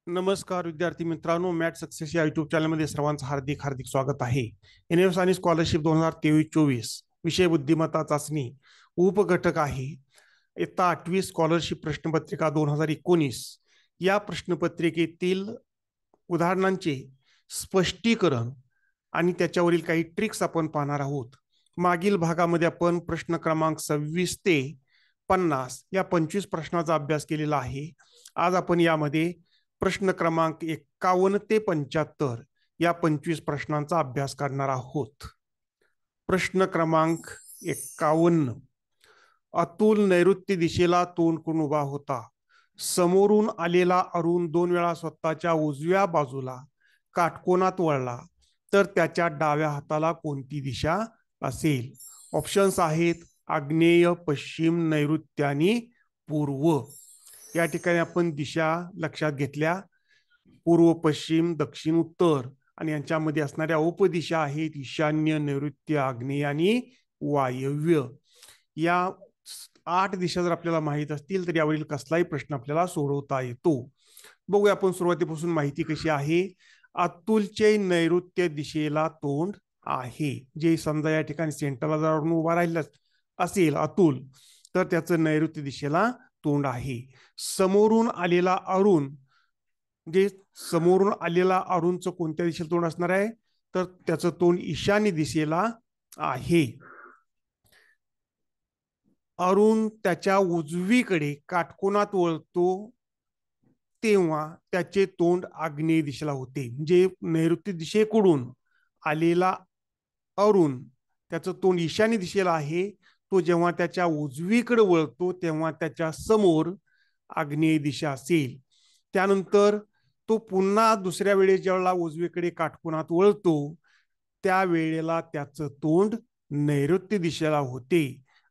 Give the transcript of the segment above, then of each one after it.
नमस्कार विद्यार्थी मित्रांनो, मॅथ सक्सेस या युट्यूब चॅनलमध्ये सर्वांचं हार्दिक हार्दिक स्वागत आहे. NFS आणि स्कॉलरशिप 2023-24 विषय बुद्धिमत्ता चाचणी उपघटक आहे. इयत्ता 8वी स्कॉलरशिप प्रश्नपत्रिका 2019 या प्रश्नपत्रिकेतील उदाहरणांचे स्पष्टीकरण आणि त्याच्यावरील काही ट्रिक्स आपण पाहणार आहोत. मागील भागामध्ये आपण प्रश्न क्रमांक 26 ते 50 या 25 प्रश्नाचा अभ्यास केलेला आहे. आज आपण यामध्ये प्रश्न क्रमांक 51 ते 75 या 25 प्रश्नांचा अभ्यास करणार आहोत. प्रश्न क्रमांक 51. अतुल नैऋत्य दिशेला तोंड करून उभा होता. समोरून आलेला अरुण 2 वेळा स्वतःच्या उजव्या बाजूला काटकोनात वळला तर त्याच्या डाव्या हाताला कोणती दिशा असेल? ऑप्शन्स आहेत आग्नेय, पश्चिम, नैऋत्य आणि पूर्व. या ठिकाणी आपण दिशा लक्षात घेतल्या. पूर्व, पश्चिम, दक्षिण, उत्तर आणि यांच्यामध्ये असणाऱ्या उपदिशा आहेत ईशान्य, नैऋत्य, आग्नेय आणि वायव्य. या 8 दिशा जर आपल्याला माहित असतील तर यावरील कसलाही प्रश्न आपल्याला सोडवता येतो. बघूया आपण सुरुवातीपासून माहिती कशी आहे. अतुलचे नैऋत्य दिशेला तोंड आहे. जे समजा या ठिकाणी सेंटरला जर उभा राहिला असेल अतुल तर त्याचं नैऋत्य दिशेला तोंड आहे. समोरून आलेला अरुण, म्हणजे समोरून आलेला अरुणचं कोणत्या दिशेला तोंड असणार आहे तर त्याचं तोंड ईशान्य दिशेला आहे. अरुण त्याच्या उजवीकडे काटकोनात वळतो तेव्हा त्याचे तोंड आग्नेय दिशेला होते. म्हणजे नैऋत्य दिशेकडून आलेला अरुण त्याचं तोंड ईशान्य दिशेला आहे. तो जेव्हा त्याच्या उजवीकडे वळतो तेव्हा त्याच्या समोर आग्नेय दिशा असेल. त्यानंतर तो पुन्हा दुसऱ्या वेळेस ज्यावेळेला उजवीकडे काटकोनात वळतो त्यावेळेला त्याचं तोंड नैऋत्य दिशेला होते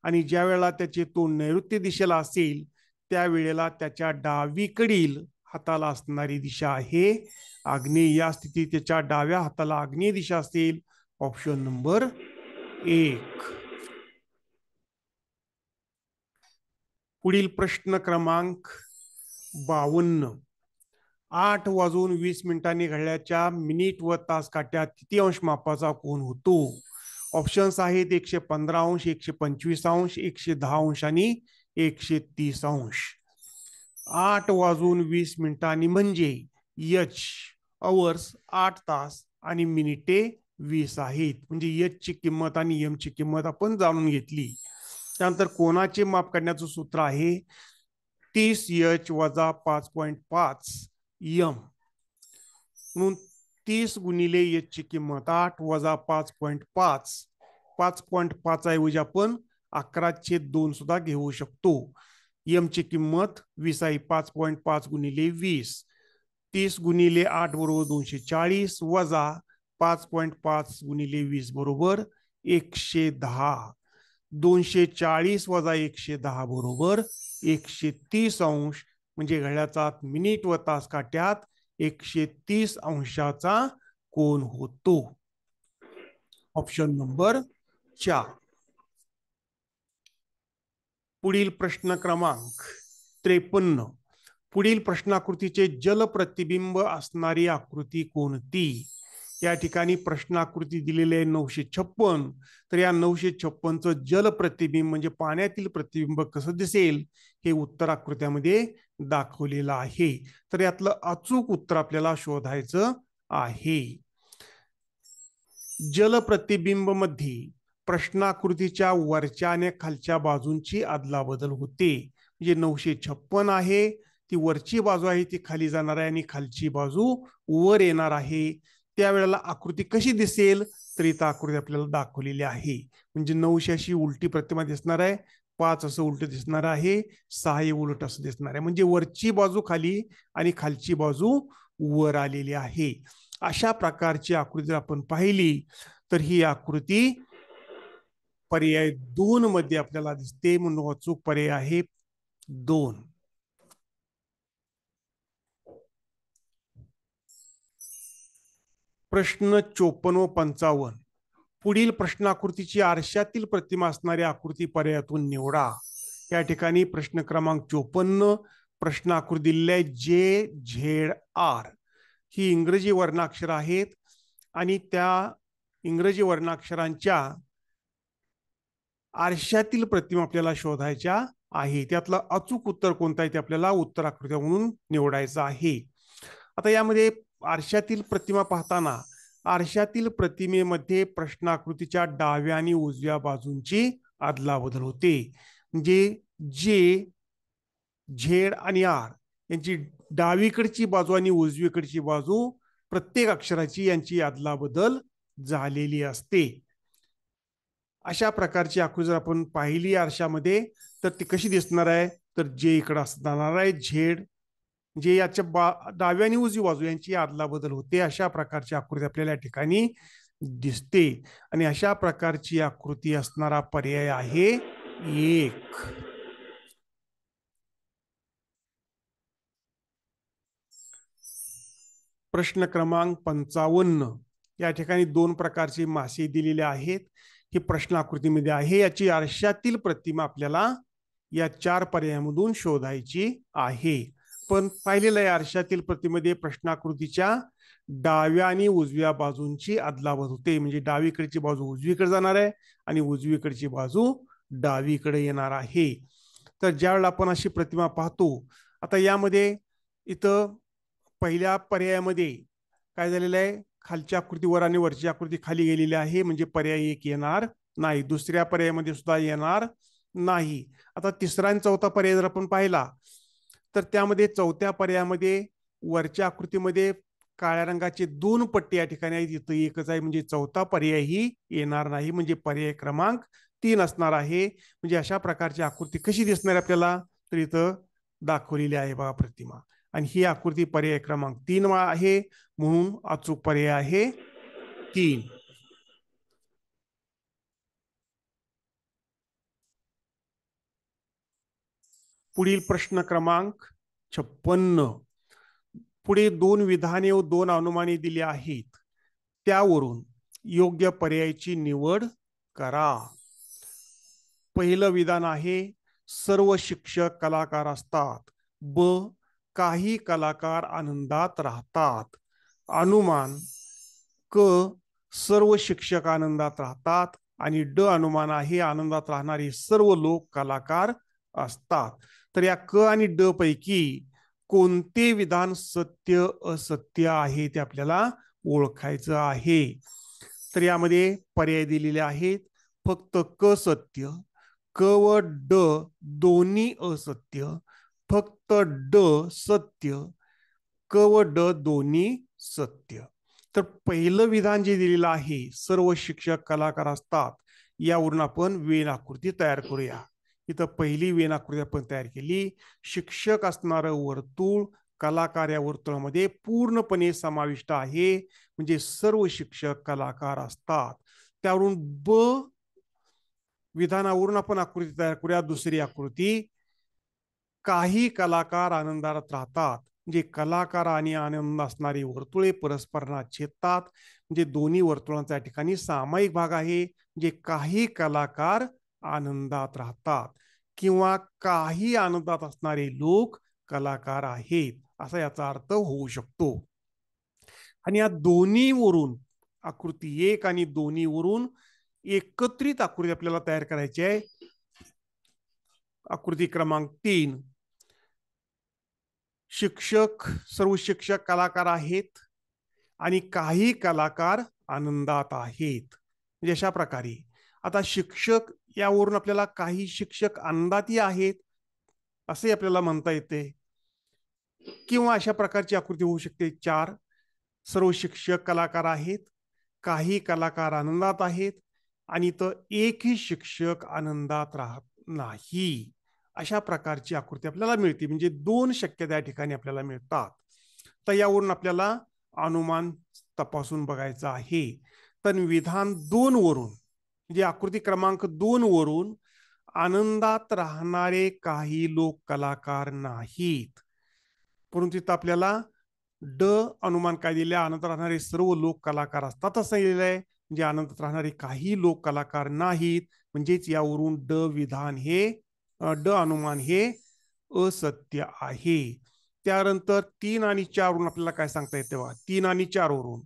आणि ज्या वेळेला त्याचे तोंड नैऋत्य दिशेला असेल त्यावेळेला त्याच्या डावीकडील हाताला असणारी दिशा आहे आग्नेय. या स्थितीत त्याच्या डाव्या हाताला आग्नेय दिशा असेल. Option number 1. पुढील प्रश्न क्रमांक 52. 8:20 घड्याळाच्या मिनिट व तास काट्यात किती अंश मापाचा कोन होतो? ऑप्शन्स आहेत 115 अंश, 125 अंश, 110 अंश आणि 130 अंश. 8:20 म्हणजे H अवर्स 8 तास आणि मिनिटे 20 आहेत. म्हणजे H ची किंमत आणि M ची किंमत आपण जाणून घेतली. त्यानंतर कोनाचे माप काढण्याचं सूत्र आहे 30H वजा 5.5 M. म्हणून 30 गुणिले H ची किंमत 8 वजा 5.5. 5.5 ऐवजी आपण 11/2 सुद्धा घेऊ शकतो. M ची किंमत 20 आहे. 5.5 गुणिले 20. 30 गुणिले 8 बरोबर 240 वजा 5.5 गुणिले 20 बरोबर 110. 240 वजा 110 बरोबर 130 अंश. म्हणजे घड्याळाचा मिनिट व तास काट्यात 130 अंशाचा कोन होतो. Option number 4. पुढील प्रश्न क्रमांक 53. पुढील प्रश्नाकृतीचे जल प्रतिबिंब असणारी आकृती कोणती? या ठिकाणी प्रश्नाकृती दिलेली आहे 956. तर या 956चं जल प्रतिबिंब म्हणजे पाण्यातील प्रतिबिंब कसं दिसेल हे उत्तर आकृत्यामध्ये दाखवलेलं आहे. तर यातलं अचूक उत्तर आपल्याला शोधायचं आहे. जल प्रतिबिंब मध्ये प्रश्नाकृतीच्या वरच्या आणि खालच्या बाजूंची अदलाबदल होते. म्हणजे 956 आहे ती वरची बाजू आहे ती खाली जाणार आहे आणि खालची बाजू वर येणार आहे. त्यावेळेला आकृती कशी दिसेल तर इथं आकृती आपल्याला दाखवलेली आहे. म्हणजे 900 अशी उलटी प्रतिमा दिसणार आहे, 5 असं उलट दिसणार आहे, 6 हे उलट असं दिसणार आहे. म्हणजे वरची बाजू खाली आणि खालची बाजू वर आलेली आहे. अशा प्रकारची आकृती जर आपण पाहिली तर ही आकृती पर्याय 2 मध्ये आपल्याला दिसते. म्हणून अचूक पर्याय आहे 2. प्रश्न 54 व 55. पुढील प्रश्नाकृतीची आरशातील प्रतिमा असणारी आकृती पर्यायातून निवडा. या ठिकाणी प्रश्न क्रमांक 54 प्रश्न आकृती दिलेली आहे JZR. ही इंग्रजी वर्णाक्षर आहेत आणि त्या इंग्रजी वर्णाक्षरांच्या आरशातील प्रतिमा आपल्याला शोधायच्या आहे. त्यातलं अचूक उत्तर कोणतं आहे ते आपल्याला उत्तर आकृती म्हणून निवडायचं आहे. आता यामध्ये आरशातील प्रतिमा पाहताना आरशातील प्रतिमेमध्ये प्रश्नाकृतीच्या डाव्या आणि उजव्या बाजूंची अदलाबदल होते. म्हणजे JZ आणि R यांची डावीकडची बाजू आणि उजवीकडची बाजू प्रत्येक अक्षराची यांची अदलाबदल झालेली असते. अशा प्रकारची आकृती जर आपण पाहिली आरशामध्ये तर ती कशी दिसणार आहे, तर जे इकडे असणार आहे झेड, जे याच्या डाव्या आणि उजवी बाजू यांची अदलाबदल होते. अशा प्रकारची आकृती आपल्याला या ठिकाणी दिसते आणि अशा प्रकारची आकृती असणारा पर्याय आहे 1. प्रश्न क्रमांक 55. या ठिकाणी 2 प्रकारचे मासे दिलेले आहेत. ही प्रश्न आकृतीमध्ये आहे. याची आरशातील प्रतिमा आपल्याला या 4 पर्यायामधून शोधायची आहे. पण पाहिलेलं आहे आरशातील प्रतिमेमध्ये प्रश्नाकृतीच्या डाव्या आणि उजव्या बाजूंची अदलाबदल होते. म्हणजे डावीकडची बाजू उजवीकडे जाणार आहे आणि उजवीकडची बाजू डावीकडे येणार आहे. तर ज्यावेळेला आपण अशी प्रतिमा पाहतो, आता यामध्ये इथं पहिल्या पर्यायामध्ये काय झालेलं आहे, खालच्या आकृतीवर आणि वरची आकृती खाली गेलेली आहे, म्हणजे पर्याय 1 येणार नाही. दुसऱ्या पर्यायामध्ये सुद्धा येणार नाही. आता तिसरा आणि चौथा पर्याय जर आपण पाहिला तर त्यामध्ये चौथ्या पर्यायामध्ये वरच्या आकृतीमध्ये काळ्या रंगाचे 2 पट्टी या ठिकाणी आहेत, इथं एकच आहे, म्हणजे चौथा पर्यायही येणार नाही. म्हणजे पर्याय क्रमांक 3 असणार आहे. म्हणजे अशा प्रकारची आकृती कशी दिसणार आपल्याला, तर इथं दाखवलेली आहे बघा प्रतिमा, आणि ही आकृती पर्याय क्रमांक 3 आहे. म्हणून अचूक पर्याय आहे 3. पुढील प्रश्न क्रमांक 56. पुढे 2 विधाने व 2 अनुमाने दिली आहेत. त्यावरून योग्य पर्यायाची निवड करा. पहिलं विधान आहे सर्व शिक्षक कलाकार असतात. ब, काही कलाकार आनंदात राहतात. अनुमान क, सर्व शिक्षक आनंदात राहतात. आणि ड अनुमान आहे आनंदात राहणारे सर्व लोक कलाकार असतात. तर या क आणि ड पैकी कोणते विधान सत्य असत्य आहे ते आपल्याला ओळखायचं आहे. तर यामध्ये पर्याय दिलेले आहेत. फक्त क सत्य, क व ड दोन्ही असत्य, फक्त ड सत्य, क व ड दोन्ही सत्य. तर पहिलं विधान जे दिलेलं आहे सर्व शिक्षक कलाकार असतात, यावरून आपण वेन आकृती तयार करूया. इथं पहिली वेन आकृती आपण तयार केली. शिक्षक असणारं वर्तुळ कलाकार या वर्तुळामध्ये पूर्णपणे समाविष्ट आहे, म्हणजे सर्व शिक्षक कलाकार असतात. त्यावरून ब विधानावरून आपण आकृती तयार करूया. दुसरी आकृती, काही कलाकार आनंदात राहतात, म्हणजे कलाकार आणि आनंद असणारी वर्तुळे परस्परांना छेदतात, म्हणजे दोन्ही वर्तुळांचा या ठिकाणी सामायिक भाग आहे. म्हणजे काही कलाकार आनंदात राहतात किंवा काही आनंदात असणारे लोक कलाकार आहेत, असा याचा अर्थ होऊ शकतो. आणि या दोन्हीवरून आकृती 1 आणि दोन्हीवरून एकत्रित आकृती आपल्याला तयार करायची आहे. आकृती क्रमांक 3, शिक्षक सर्व शिक्षक कलाकार आहेत आणि काही कलाकार आनंदात आहेत, म्हणजे अशा प्रकारे. आता शिक्षक यावरून आपल्याला काही शिक्षक आनंदातही आहेत असे आपल्याला म्हणता येते, किंवा अशा प्रकारची आकृती होऊ शकते. 4, सर्व शिक्षक कलाकार आहेत, काही कलाकार आनंदात आहेत आणि तर एकही शिक्षक आनंदात राहत नाही. अशा प्रकारची आकृती आपल्याला मिळते. म्हणजे 2 शक्यता या ठिकाणी आपल्याला मिळतात. तर यावरून आपल्याला अनुमान तपासून बघायचं आहे. तर विधान 2 वरून, म्हणजे आकृती क्रमांक 2 वरून आनंदात राहणारे काही लोक कलाकार नाहीत, परंतु इथं आपल्याला ड अनुमान काय दिले, आनंदात राहणारे सर्व लोक कलाकार असतात असं लिहिलेलं आहे. म्हणजे आनंदात राहणारे काही लोक कलाकार नाहीत, म्हणजेच यावरून ड विधान हे ड अनुमान हे असत्य आहे. त्यानंतर 3 आणि 4 वरून आपल्याला काय सांगता येते बघा. 3 आणि 4 वरून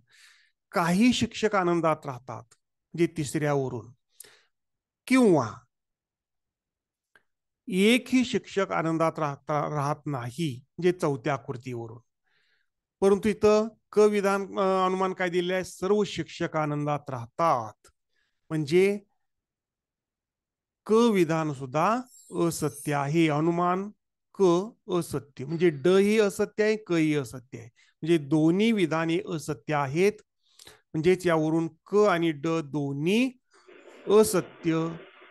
काही शिक्षक आनंदात राहतात, जे तिसऱ्यावरून, किंवा एकही शिक्षक आनंदात राहत नाही, जे चौथ्या आकृतीवरून. परंतु इथं क विधान अनुमान काय दिलेलं आहे, सर्व शिक्षक आनंदात राहतात, म्हणजे क विधान सुद्धा असत्य आहे. अनुमान क असत्य, म्हणजे ड ही असत्य आहे, क ही असत्य आहे, म्हणजे दोन्ही विधाने असत्य आहेत. म्हणजेच यावरून क आणि ड दोन्ही असत्य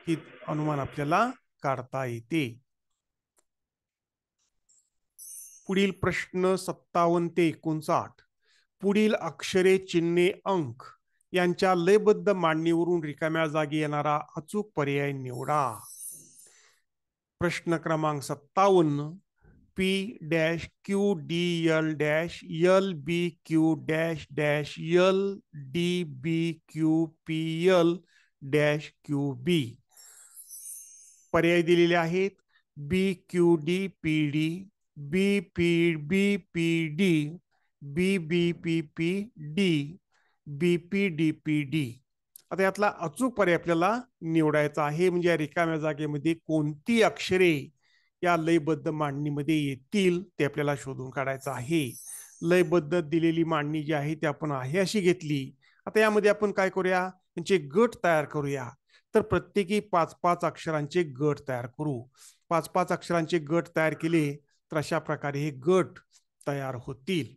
ही अनुमान आपल्याला काढता येते. पुढील प्रश्न 57 ते 59. पुढील अक्षरे, चिन्हे, अंक यांच्या लयबद्ध मांडणीवरून रिकाम्या जागी येणारा अचूक पर्याय निवडा. प्रश्न क्रमांक 57. P dash Q D L dash L B Q dash dash L D B Q P L dash Q B. पर्याय दिलेले आहेत. B Q D P D, B P B P D, B B P P D, B P D P D. आता यातला अचूक पर्याय आपल्याला निवडायचा आहे. म्हणजे या रिकाम्या जागेमध्ये कोणती अक्षरे या लयबद्ध मांडणीमध्ये येतील ते आपल्याला शोधून काढायचं आहे. लयबद्ध दिलेली मांडणी जी आहे ती आपण आहे अशी घेतली. आता यामध्ये आपण काय करूया, त्यांचे गट तयार करूया. तर प्रत्येकी 5-5 अक्षरांचे गट तयार करू. 5-5 अक्षरांचे गट तयार केले तर अशा प्रकारे हे गट तयार होतील.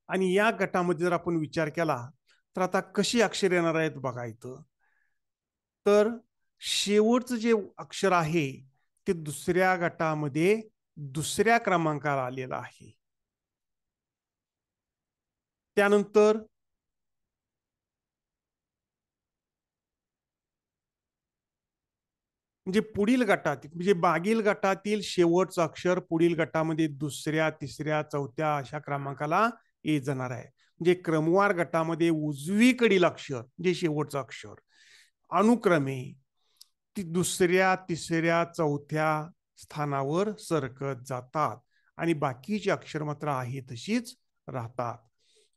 आणि या गटामध्ये जर आपण विचार केला तर आता कशी अक्षर येणार आहेत बघा इथं. तर शेवटचं जे अक्षर आहे ते दुसऱ्या गटामध्ये दुसऱ्या क्रमांकाला आलेलं आहे. त्यानंतर म्हणजे पुढील गटातील, म्हणजे मागील गटातील शेवटचं अक्षर पुढील गटामध्ये दुसऱ्या, तिसऱ्या, चौथ्या अशा क्रमांकाला येत जाणार आहे. म्हणजे क्रमवार गटामध्ये उजवीकडील अक्षर जे शेवटचं अक्षर अनुक्रमे ती दुसऱ्या, तिसऱ्या, चौथ्या स्थानावर सरकत जातात आणि बाकीची अक्षर मात्र आहे तशीच राहतात.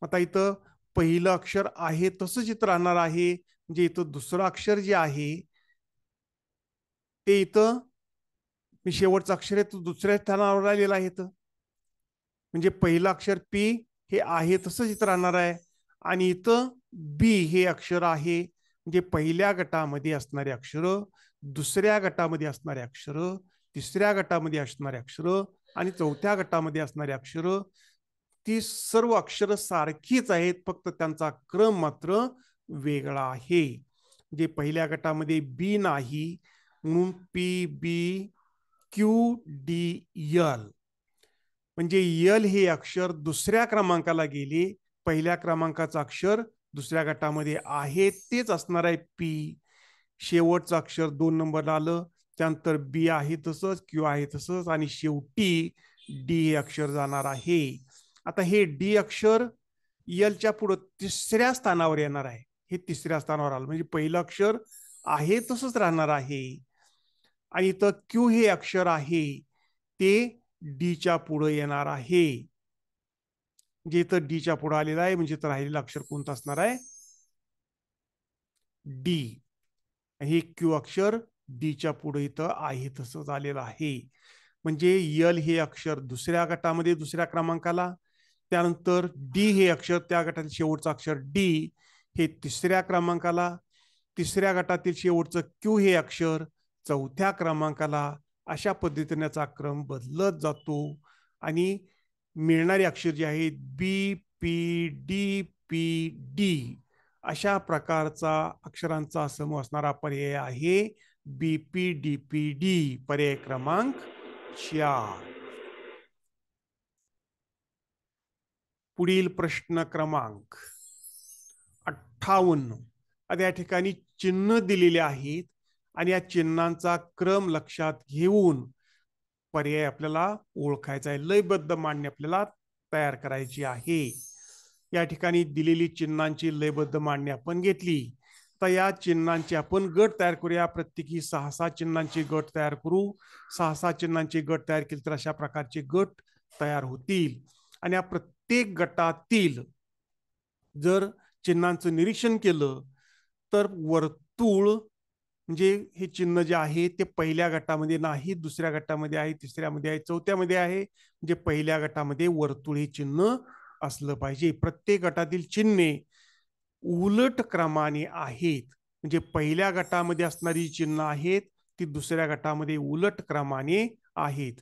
आता इथं पहिलं अक्षर आहे तसंच इथं राहणार आहे. म्हणजे इथं दुसरं अक्षर जे आहे ते इथं शेवटचं अक्षर आहे तो दुसऱ्या स्थानावर आलेलं आहे. म्हणजे पहिलं अक्षर पी हे आहे तसंच इथं राहणार आहे. आणि इथं बी हे अक्षर आहे. म्हणजे पहिल्या गटामध्ये असणारे अक्षर, दुसऱ्या गटामध्ये असणारे अक्षर, तिसऱ्या गटामध्ये असणारे अक्षर आणि चौथ्या गटामध्ये असणारे अक्षर, ती सर्व अक्षर सारखीच आहेत, फक्त त्यांचा क्रम मात्र वेगळा आहे. म्हणजे पहिल्या गटामध्ये बी नाही म्हणून पी बी क्यू डी यल, म्हणजे यल हे अक्षर दुसऱ्या क्रमांकाला गेले. पहिल्या क्रमांकाचं अक्षर दुसऱ्या गटामध्ये आहे तेच असणार आहे पी. शेवटचं अक्षर 2 नंबरला आलं. त्यानंतर बी आहे तसंच, क्यू आहे तसंच आणि शेवटी डी हे अक्षर जाणार आहे. आता हे डी अक्षर यलच्या पुढे तिसऱ्या स्थानावर येणार आहे. हे तिसऱ्या स्थानावर आलं म्हणजे पहिलं अक्षर आहे तसंच राहणार आहे. आणि इथं क्यू हे अक्षर आहे ते डीच्या पुढे येणार आहे. जे इथं डीच्या पुढे आलेलं आहे म्हणजे राहिलेलं अक्षर कोणतं असणार आहे, डी. हे क्यू अक्षर डीच्या पुढे इथं आहे तसंच आलेलं आहे. म्हणजे यल हे अक्षर दुसऱ्या गटामध्ये दुसऱ्या क्रमांकाला, त्यानंतर डी हे अक्षर त्या गटातील शेवटचं अक्षर डी हे तिसऱ्या क्रमांकाला, तिसऱ्या गटातील शेवटचं क्यू हे अक्षर चौथ्या क्रमांकाला. अशा पद्धतीने याचा क्रम बदलत जातो आणि मिळणारी अक्षर जे आहेत बी पी डी पी डी अशा प्रकारचा अक्षरांचा समूह असणारा पर्याय आहे बीपी डीपीडी, पर्याय क्रमांक 4. पुढील प्रश्न क्रमांक 58. आता या ठिकाणी चिन्ह दिलेले आहेत आणि या चिन्हांचा क्रम लक्षात घेऊन पर्याय आपल्याला ओळखायचा आहे. लयबद्ध मांडणी आपल्याला तयार करायची आहे. या ठिकाणी दिलेली चिन्हांची लयबद्ध मांडणी आपण घेतली. तर या चिन्हांचे आपण गट तयार करूया. प्रत्येकी 6-6 चिन्हांचे गट तयार करू. 6-6 चिन्हांचे गट तयार केले तर अशा प्रकारचे गट तयार होतील. आणि या प्रत्येक गटातील जर चिन्हांचं निरीक्षण केलं तर वर्तुळ म्हणजे हे चिन्ह जे आहे ते पहिल्या गटामध्ये नाही, दुसऱ्या गटामध्ये आहे, तिसऱ्यामध्ये आहे, चौथ्यामध्ये आहे. म्हणजे पहिल्या गटामध्ये वर्तुळ हे चिन्ह असलं पाहिजे. प्रत्येक गटातील चिन्हे उलट क्रमाने आहेत. म्हणजे पहिल्या गटामध्ये असणारी चिन्ह आहेत ती दुसऱ्या गटामध्ये उलट क्रमाने आहेत.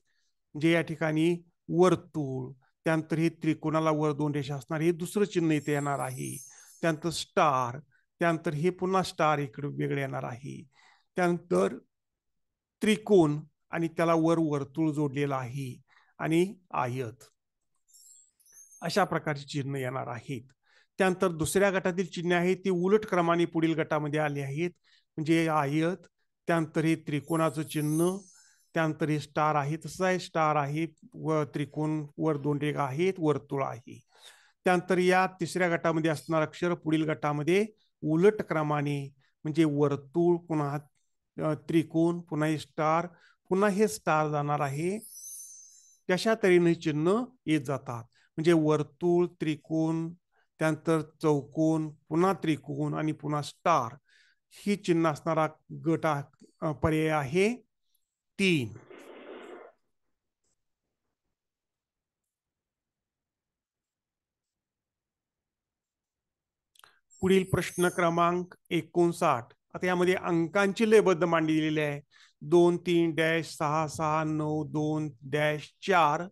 म्हणजे या ठिकाणी वर्तुळ, त्यानंतर हे त्रिकोणाला वर 2 रेषा असणार हे दुसरं चिन्ह इथे येणार आहे. त्यानंतर स्टार, त्यानंतर हे पुन्हा स्टार इकडे वेगळे येणार आहे. त्यानंतर त्रिकोण आणि त्याला वर वर्तुळ जोडलेला आहे आणि आयत, अशा प्रकारची चिन्ह येणार आहेत. त्यानंतर दुसऱ्या गटातील चिन्ह आहेत ती उलट क्रमाने पुढील गटामध्ये आली आहेत. म्हणजे आयत, त्यानंतर हे त्रिकोणाचं चिन्ह, त्यानंतर हे स्टार आहे, तसं आहे स्टार आहे, व त्रिकोण वर 2 रेषा आहेत, वर्तुळ आहे. त्यानंतर या तिसऱ्या गटामध्ये असणार अक्षर पुढील गटामध्ये उलट क्रमाने म्हणजे वर्तुळ, पुन्हा त्रिकोण, पुन्हा हे स्टार, पुन्हा हे स्टार जाणार आहे. तशा तऱ्हेने चिन्ह येत जातात. म्हणजे वर्तुळ, त्रिकोण, त्यानंतर चौकोन, पुन्हा त्रिकोण आणि पुन्हा स्टार ही चिन्ह असणारा गट पर्याय आहे 3. पुढील प्रश्न क्रमांक 59. आता यामध्ये अंकांची लयबद्ध मांडलेली आहे. 2 3 डॅश 6 6 9 2 डॅश 4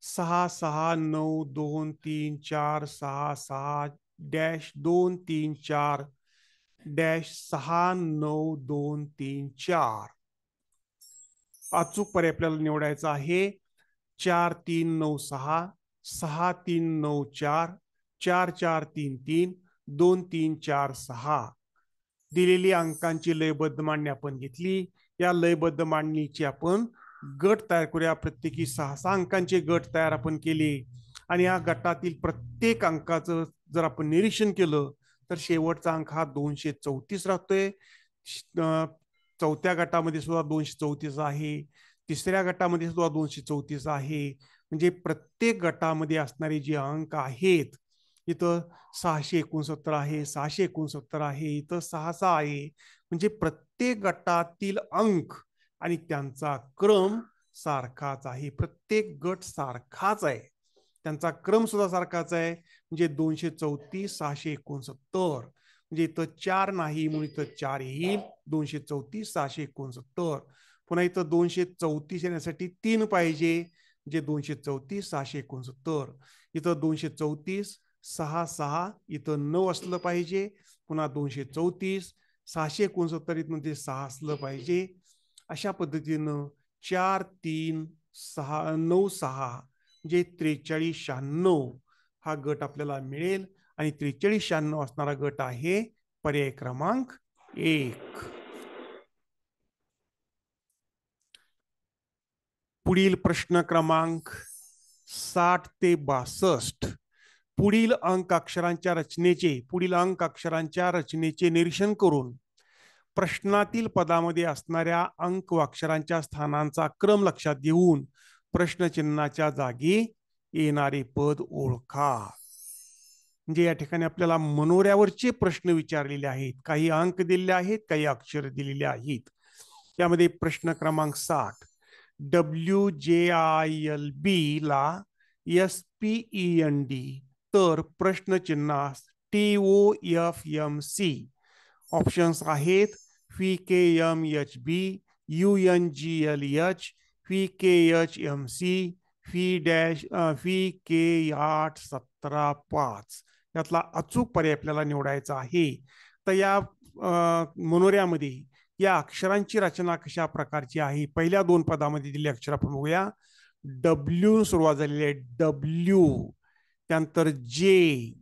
6 6 9 2 3 4 6 6 डॅश 2 3 4 डॅश 6 9 2 3 4. अचूक पर्याय आपल्याला निवडायचा आहे. 4 3 9 6 6 3 9 4 4 4 3 3 2 3 4 6. दिलेली अंकांची लयबद्ध मांडणी आपण घेतली. या लयबद्ध मांडणीची आपण गट तयार करूया. प्रत्येकी 6-6 अंकांचे गट तयार आपण केले आणि या गटातील प्रत्येक अंकाचं जर आपण निरीक्षण केलं तर शेवटचा अंक हा 234 राहतोय. चौथ्या गटामध्ये सुद्धा 234 आहे, तिसऱ्या गटामध्ये सुद्धा 234 आहे. म्हणजे प्रत्येक गटामध्ये असणारे जे अंक आहेत, इथं 669 आहे, 669 आहे, इथं 6 आहे. म्हणजे प्रत्येक गटातील अंक आणि त्यांचा क्रम सारखाच आहे. प्रत्येक गट सारखाच आहे, त्यांचा क्रम सुद्धा सारखाच आहे. म्हणजे 234 669. म्हणजे इथं 4 नाही म्हणून इथं 4 येईल. 234 669. पुन्हा इथं 234 येण्यासाठी 3 पाहिजे, म्हणजे 234 669. इथं 234 6 6 इथं 9 असलं पाहिजे. पुन्हा 234 669 मध्ये 6 असलं पाहिजे. अशा पद्धतीनं 4 3 6 9 6 म्हणजे 43 96 हा गट आपल्याला मिळेल. आणि 43 96 असणारा गट आहे पर्याय क्रमांक 1. पुढील प्रश्न क्रमांक 60 ते 62. पुढील अंक अक्षरांच्या रचनेचे निरीक्षण करून प्रश्नातील पदामध्ये असणाऱ्या अंक व अक्षरांच्या स्थानांचा क्रम लक्षात घेऊन प्रश्नचिन्हाच्या जागी येणारे पद ओळखा. म्हणजे या ठिकाणी आपल्याला मनोऱ्यावरचे प्रश्न विचारलेले आहेत. काही अंक दिलेले आहेत, काही अक्षर दिलेले आहेत. यामध्ये प्रश्न क्रमांक 60. WJILB ला SPEND तर प्रश्नचिन्हास TOFMC. ऑप्शन्स आहेत VKMHB, UNGLH, VKHMC, VK817.5. यातला अचूक पर्याय आपल्याला निवडायचा आहे. तर या मनोऱ्यामध्ये या अक्षरांची रचना कशा प्रकारची आहे. पहिल्या 2 पदामध्ये दिलेली अक्षर आपण बघूया. डब्ल्यू सुरुवात झालेली आहे, डब्ल्यू, त्यानंतर जे,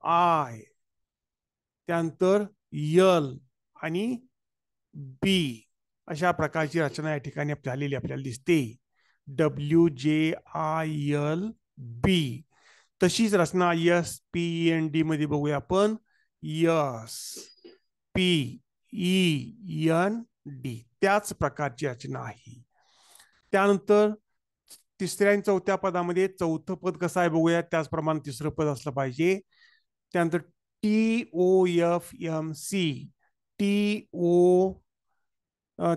आय, त्यानंतर यल आणि बी. अशा प्रकारची रचना या ठिकाणी झालेली आपल्याला दिसते. WJILB. तशीच रचना SPEND मध्ये बघूया आपण. यस, PEND त्याच प्रकारची रचना आहे. त्यानंतर तिसऱ्या आणि चौथ्या पदामध्ये चौथं पद कसं आहे बघूया. त्याचप्रमाणे तिसरं पद असलं पाहिजे. त्यानंतर TOFMC TO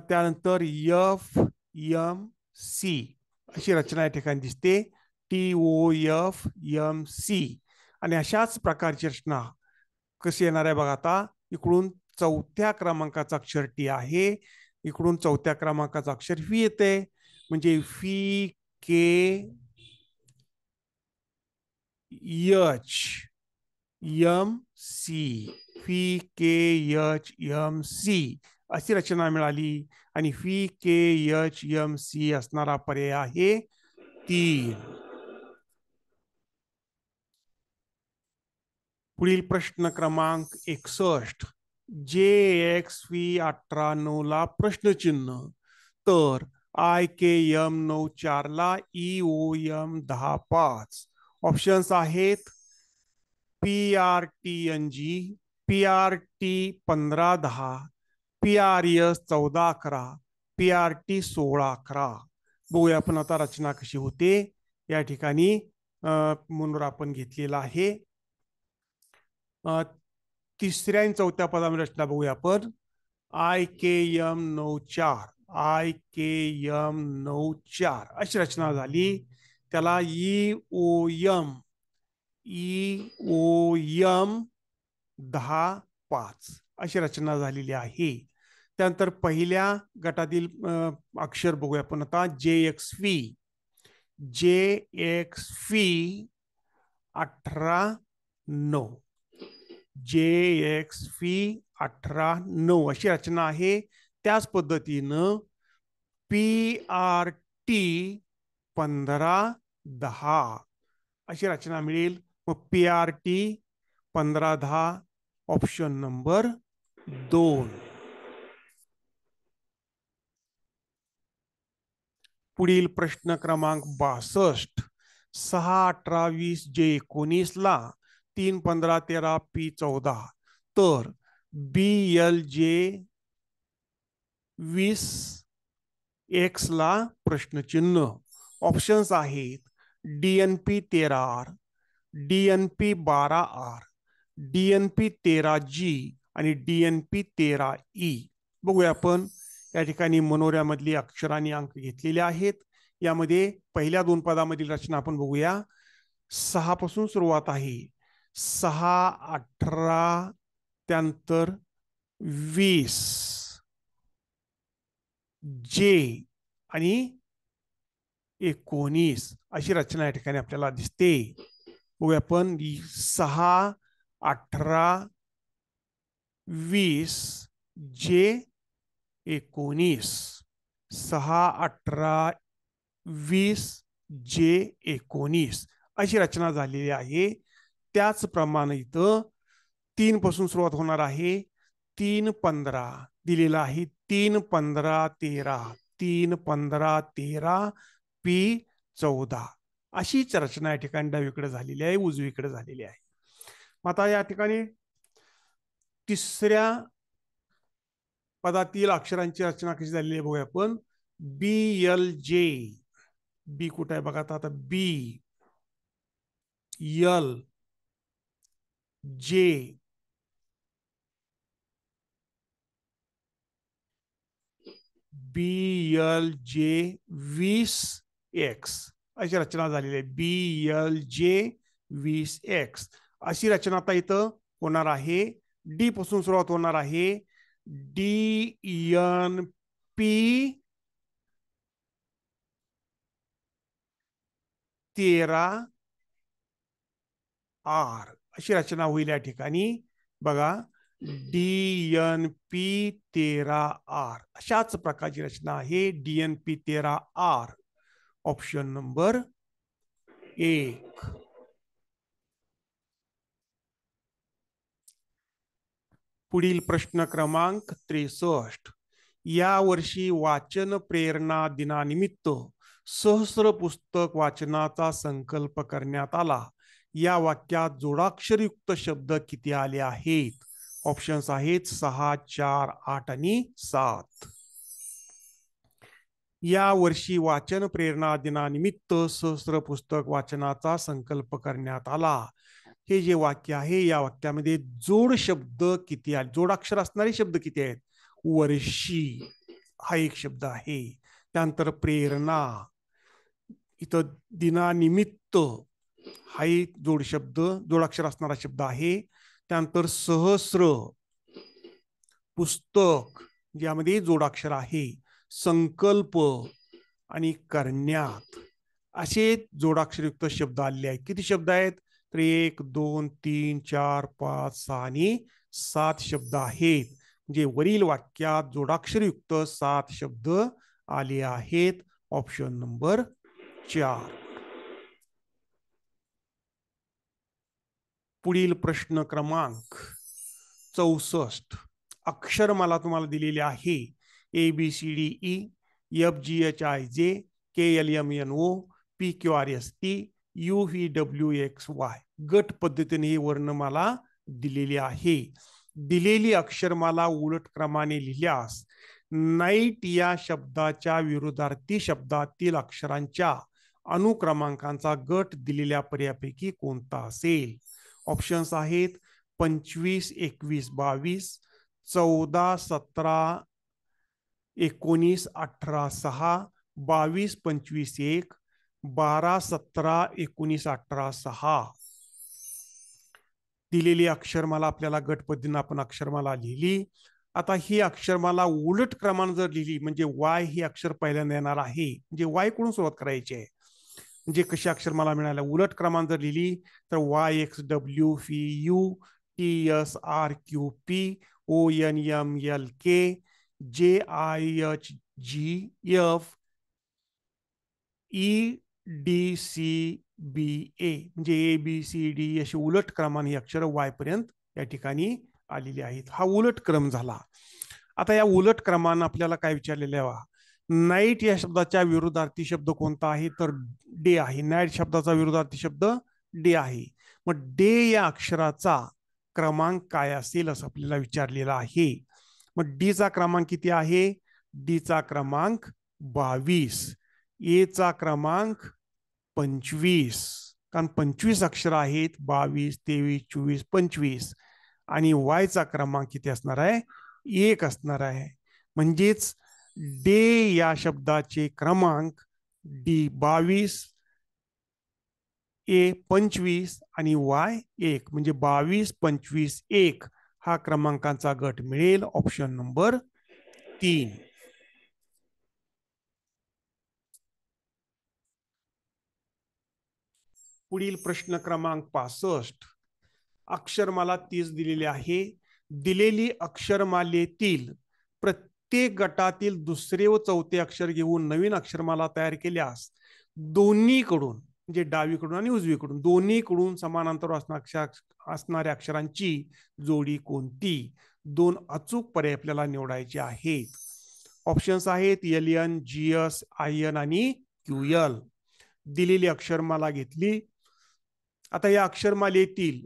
त्यानंतर FMC अशी रचना या ठिकाणी दिसते. TOFMC आणि अशाच प्रकारची रचना कशी येणार आहे बघा. आता इकडून चौथ्या क्रमांकाचा अक्षर टी आहे, इकडून चौथ्या क्रमांकाचा अक्षर व्ही येते. म्हणजे V K H M C VKHMC अशी रचना मिळाली. आणि VKHMC असणारा पर्याय आहे 3. पुढील प्रश्न क्रमांक 61. JXV98 ला प्रश्नचिन्ह, तर IKM94 ला EOM105. ऑप्शन्स आहेत PRTNG, PRT 1510, PRS 1411, PRT 1611. बघूया आपण आता रचना कशी होते. या ठिकाणी म्हणून आपण घेतलेला आहे. तिसऱ्या आणि चौथ्या पदामध्ये रचना बघूया आपण. IKM94 अशी रचना झाली. त्याला EOM10-5 अशी रचना झालेली आहे. त्यानंतर पहिल्या गटातील अक्षर बघूया आपण आता. JXV 18-9 JXV18-9 अशी रचना आहे. त्याच पद्धतीनं PRT 1510 अशी रचना मिळेल. मग PRT 1510 ऑप्शन नंबर 2. पुढील प्रश्न क्रमांक 62. 6-18-20 ला 3-15-13 P14, तर BLJ20X ला प्रश्नचिन्ह. ऑप्शन्स आहेत DNP13R, DNP12R, DNP13G आणि DNP13E. बघूया आपण. या ठिकाणी मनोऱ्यामधली अक्षरांनी अंक घेतलेले आहेत. यामध्ये पहिल्या 2 पदामधील रचना आपण बघूया. 6 पासून सुरुवात आहे. 6-18 त्यानंतर 20 J आणि 19 अशी रचना या ठिकाणी आपल्याला दिसते. बघूया आपण. 6-18-20 J 19 6-18-20 J 19 अशी रचना झालेली आहे. त्याचप्रमाणे इथं 3 पासून सुरुवात होणार आहे. 3-15 दिलेला आहे. 3-15-13 3-15-13 P14 अशीच रचना या ठिकाणी डावीकडे झालेली आहे, उजवीकडे झालेली आहे. आता या ठिकाणी तिसऱ्या पदातील अक्षरांची रचना कशी झालेली आहे बघूया आपण. BLJ बी कुठे आहे बघा. आता BLJ BLJ20X अशी रचना झालेली आहे. BLJ20X अशी रचना आता इथं होणार आहे. डी पासून सुरुवात होणार आहे. DNP13R अशी रचना होईल या ठिकाणी. बघा DNP13R अशाच प्रकारची रचना आहे. DNP13R option number 1. पुढील प्रश्न क्रमांक 63. या वर्षी वाचन प्रेरणा दिनानिमित्त सहस्र पुस्तक वाचनाचा संकल्प करण्यात आला. या वाक्यात जोडाक्षरयुक्त शब्द किती आले आहेत? ऑप्शन्स आहेत 6, 4, 8 आणि 7. या वर्षी वाचन प्रेरणा दिनानिमित्त सहस्त्र पुस्तक वाचनाचा संकल्प करण्यात आला. हे जे वाक्य आहे या वाक्यामध्ये जोड शब्द किती आहेत, जोडाक्षर असणारे शब्द किती आहेत? वर्षी हा एक शब्द आहे. त्यानंतर प्रेरणा, इथं दिनानिमित्त हा एक जोड शब्द, जोडाक्षर असणारा शब्द आहे. त्यानंतर सहस्र, पुस्तक यामध्ये जोडाक्षर आहे. संकल्प आणि करण्यात असे जोडाक्षरयुक्त शब्द आलेले आहेत. किती शब्द आहेत? तर 1, 2, 3, 4, 5, 6 आणि 7 शब्द आहेत. म्हणजे वरील वाक्यात जोडाक्षरयुक्त 7 शब्द आले आहेत. Option number 4. पुढील प्रश्न क्रमांक 64. अक्षरमाला तुम्हाला दिलेली आहे. ABCDE, FGHIJ, KLMNO, PQRST, UVWXY. गट पद्धतीने ही वर्णमाला दिलेली आहे. दिलेली अक्षरमाला उलट क्रमाने लिहिल्यास नाईट या शब्दाच्या विरुद्धार्थी शब्दातील अक्षरांच्या अनुक्रमांकांचा गट दिलेल्या पर्यापैकी कोणता असेल? ऑप्शन्स आहेत 25, 21, 22, 14, 17, 19, 18, 6, 22, 25, 1, 12, 17, 19, 18, 6. दिलेली अक्षरमाला आपल्याला गट पद्धतीने आपण अक्षरमाला लिहिली. आता ही अक्षरमाला उलट क्रमाने जर लिहिली म्हणजे वाय ही अक्षर पहिल्यांदा येणार आहे. म्हणजे वाय कडून सुरुवात करायची आहे. म्हणजे कशी अक्षरमाला मिळाल्या? उलट क्रमाने जर लिहिली तर YXWFEUNMLK म्हणजे ABCD अशी उलट क्रमाने ही अक्षर वाय पर्यंत या ठिकाणी आलेली आहेत. हा उलट क्रम झाला. आता या उलट क्रमानं आपल्याला काय विचारलेलं आहे? नाईट या शब्दाच्या विरुद्धार्थी शब्द कोणता आहे? तर डे आहे. नाईट शब्दाचा विरुद्धार्थी शब्द डे आहे. मग डे या अक्षराचा क्रमांक काय असेल असं आपल्याला विचारलेलं आहे. मग डी चा क्रमांक किती आहे? डी चा क्रमांक 22, ए चा क्रमांक 25, कारण 25 अक्षर आहेत. 22, 23, 24, 25 आणि वाय चा क्रमांक किती असणार आहे? 1 असणार आहे. म्हणजेच डे या शब्दाचे क्रमांक डी 22, ए 25 आणि वाय 1 म्हणजे 22, 25, 1 हा क्रमांकांचा गट मिळेल. Option number 3. पुढील प्रश्न क्रमांक 65. अक्षरमाला 30 दिलेली आहे. दिलेली अक्षरमालेतील प्रत्येक गटातील दुसरे व चौथे अक्षर घेऊन नवीन अक्षरमाला तयार केल्यास दोन्हीकडून म्हणजे डावीकडून आणि उजवीकडून दोन्हीकडून समांतर असणाऱ्या अक्षरांची जोडी कोणती? 2 अचूक पर्याय आपल्याला निवडायचे आहेत. ऑप्शन्स आहेत LN, GS, IN आणि QL. दिलेली अक्षरमाला घेतली. आता या अक्षरमालेतील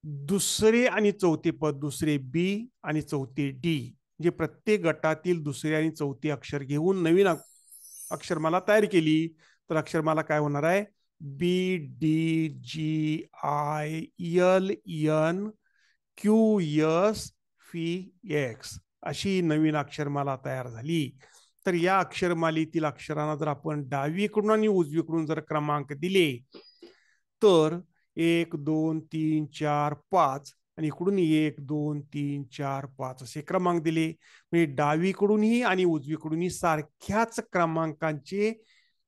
दुसरे आणि चौथे पद, दुसरे बी आणि चौथे डी म्हणजे प्रत्येक गटातील दुसरे आणि चौथे अक्षर घेऊन नवीन अक्षरमाला तयार केली तर अक्षरमाला काय होणार आहे? BDGILNQSFX अशी नवीन अक्षरमाला तयार झाली. तर या अक्षरमालेतील अक्षरांना जर आपण डावीकडून आणि उजवीकडून जर क्रमांक दिले तर 1, 2, 3, 4, 5 आणि इकडून 1, 2, 3, 4, 5 असे क्रमांक दिले. म्हणजे डावीकडूनही आणि उजवीकडूनही सारख्याच क्रमांकांची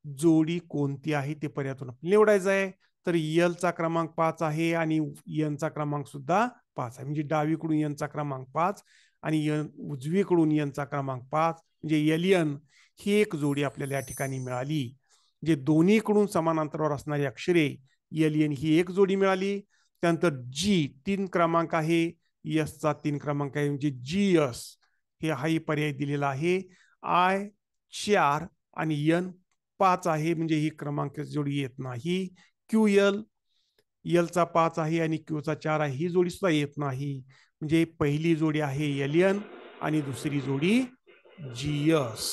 जोडी कोणती आहे ते पर्यायातून निवडायचं आहे. तर यल चा क्रमांक 5 आहे आणि एन चा क्रमांक सुद्धा 5 आहे. म्हणजे डावीकडून एन चा क्रमांक 5 आणि उजवीकडून एन चा क्रमांक 5 म्हणजे LN ही एक जोडी आपल्याला या ठिकाणी मिळाली. जे दोन्हीकडून समांतरावर असणारी अक्षरे LN ही एक जोडी मिळाली. त्यानंतर जी 3 क्रमांक आहे, एस चा 3 क्रमांक आहे म्हणजे GS हे हाही पर्याय दिलेला आहे. I 4 आणि N 5 आहे म्हणजे ही क्रमांक जोडी येत नाही. QL L चा 5 आहे आणि Q चा 4 आहे ही जोडी सुद्धा येत नाही. म्हणजे पहिली जोडी आहे एलियन आणि दुसरी जोडी जीएस.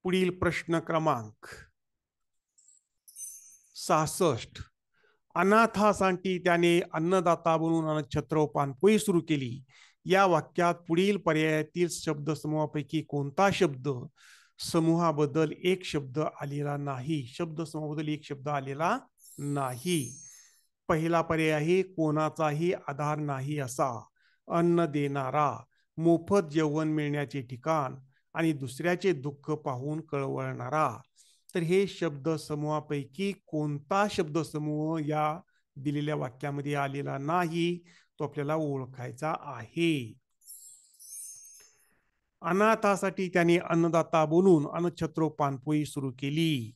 पुढील प्रश्न क्रमांक 66. अनाथासाठी त्याने अन्नदाता बनून अन्नछत्र पानपोई सुरू केली. या वाक्यात पुढील पर्यायातील शब्द समूहापैकी कोणता शब्द समूहाबद्दल एक शब्द आलेला नाही? शब्द समूहाबद्दल एक शब्द आलेला नाही. पहिला पर्याय आहे कोणाचाही आधार नाही असा, अन्न देणारा, मोफत जेवण मिळण्याचे ठिकाण आणि दुसऱ्याचे दुःख पाहून कळवळणारा. तर हे शब्द समूहापैकी कोणता शब्द समूह या दिलेल्या वाक्यामध्ये आलेला नाही तो आपल्याला ओळखायचा आहे. अनाथासाठी त्याने अन्नदाता बनून अन्नछत्र पानपोई सुरू केली.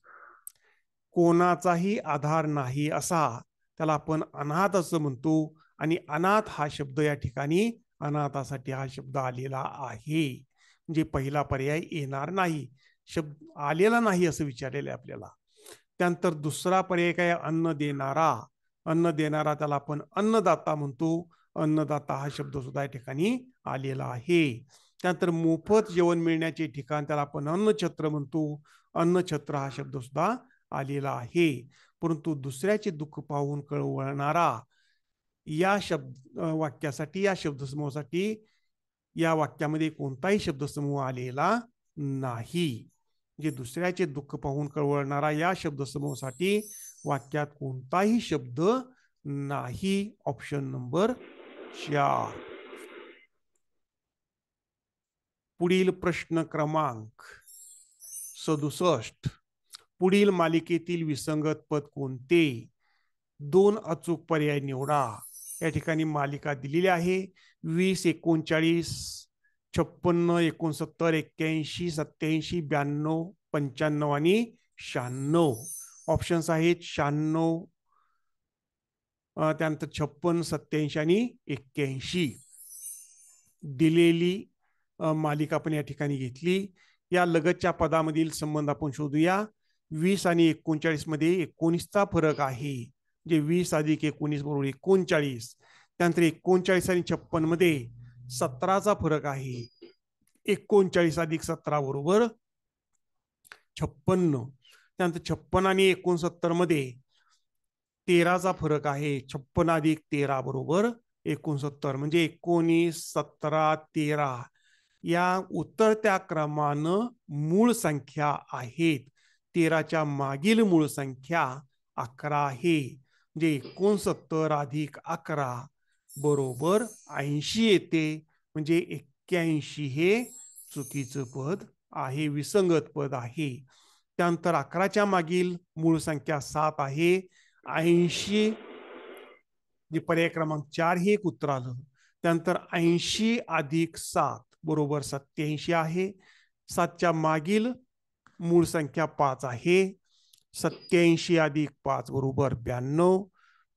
कोणाचाही आधार नाही असा, त्याला आपण अनाथ असं म्हणतो आणि अनाथ हा शब्द या ठिकाणी अनाथासाठी हा शब्द आलेला आहे. म्हणजे पहिला पर्याय येणार नाही, शब्द आलेला नाही असं विचारलेलं आहे आपल्याला. त्यानंतर दुसरा पर्याय काय? अन्न देणारा. अन्न देणारा त्याला आपण अन्नदाता म्हणतो. अन्नदाता हा शब्द सुद्धा या ठिकाणी आलेला आहे. त्यानंतर मोफत जेवण मिळण्याचे ठिकाण त्याला आपण अन्नछत्र म्हणतो. अन्नछत्र हा शब्द सुद्धा आलेला आहे. परंतु दुसऱ्याचे दुःख पाहून कळवळणारा या वाक्यासाठी, या शब्दसमूहासाठी या वाक्यामध्ये कोणताही शब्दसमूह आलेला नाही. म्हणजे दुसऱ्याचे दुःख पाहून कळवळणारा या शब्दसमूहासाठी वाक्यात कोणताही शब्द नाही. Option number 4. पुढील प्रश्न क्रमांक 67. पुढील मालिकेतील विसंगत पद कोणते? 2 अचूक पर्याय निवडा. या ठिकाणी मालिका दिलेली आहे. 20, 39, 56, 69, 81, 87, 92, 95 आणि 96. ऑप्शन्स आहेत 96, त्यानंतर 56, 87 आणि 81. दिलेली मालिका आपण या ठिकाणी घेतली. या लगतच्या पदामधील संबंध आपण शोधूया. 20 आणि 39 मध्ये 19चा फरक आहे. म्हणजे 20 अधिक 19 बरोबर 39. त्यानंतर 39 आणि 56 मध्ये 17चा फरक आहे. 39 अधिक 17 बरोबर 56. त्यानंतर 56 आणि 69 मध्ये 13चा फरक आहे. 56 अधिक 13 बरोबर 69. म्हणजे 19, 17, 13 या उतरत्या क्रमानं मूळ संख्या आहेत. 13च्या मागील मूळ संख्या 11 आहे. म्हणजे 69 अधिक 11 बरोबर 80 येते. म्हणजे 81 हे चुकीचं पद आहे, विसंगत पद आहे. त्यानंतर 11च्या मागील मूळ संख्या 7 आहे. 80 जे पर्याय क्रमांक 4 हे एक उत्तर आलं. त्यानंतर 80 अधिक 7 बरोबर 87 आहे. 7च्या मागील मूळ संख्या 5 आहे. 87 अधिक 5 बरोबर 92.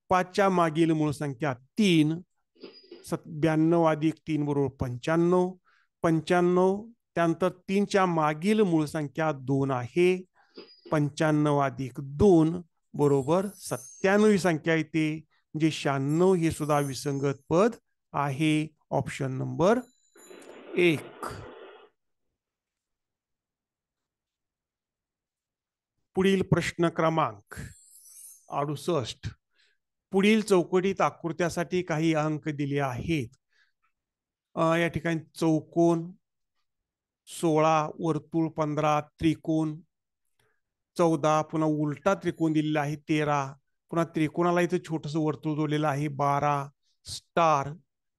5च्या मागील मूळ संख्या 3. 92 अधिक 3 बरोबर 95. 95 त्यानंतर 3च्या मागील मूळ संख्या 2 आहे. 95 अधिक 2 बरोबर 97 ही संख्या येते. म्हणजे 96 हे सुद्धा विसंगत पद आहे. Option number 1. पुढील प्रश्न क्रमांक 68. पुढील चौकटीत आकृत्यासाठी काही अंक दिले आहेत. या ठिकाणी चौकोन 16, वर्तुळ 15, त्रिकोण 14, पुन्हा उलटा त्रिकोण दिलेला आहे 13, पुन्हा त्रिकोणाला इथं छोटस वर्तुळ जोडलेलं आहे 12, स्टार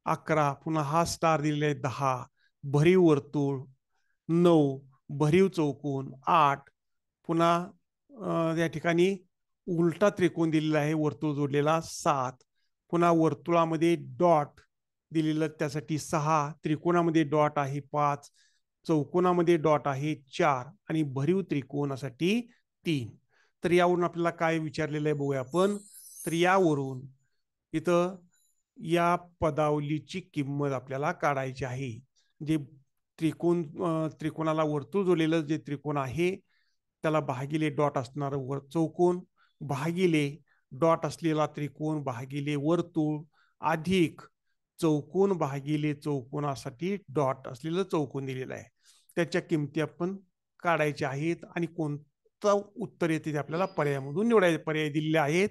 11, पुन्हा हा स्टार दिलेला आहे 10, भरीव वर्तुळ 9, भरीव चौकोन 8, पुन्हा या ठिकाणी उलटा त्रिकोण दिलेला आहे वर्तुळ जोडलेला 7, पुन्हा वर्तुळामध्ये डॉट दिलेलं त्यासाठी 6, त्रिकोणामध्ये डॉट आहे 5, चौकोनामध्ये डॉट आहे 4 आणि भरीव त्रिकोणासाठी 3. तर यावरून आपल्याला काय विचारलेलं आहे बघूया आपण. तर यावरून इथं या पदावलीची किंमत आपल्याला काढायची आहे. जे त्रिकोणाला वर्तुळ जोडलेलं जे त्रिकोण आहे त्याला भागिले डॉट असणार वर चौकोन भागिले डॉट असलेला त्रिकोण भागिले वर्तुळ अधिक चौकोन भागिले चौकोनासाठी डॉट असलेलं चौकोन दिलेलं आहे. त्याच्या किमती आपण काढायच्या आहेत आणि कोणतं उत्तर येते ते आपल्याला पर्यायामधून निवडायचे. पर्याय दिलेले आहेत.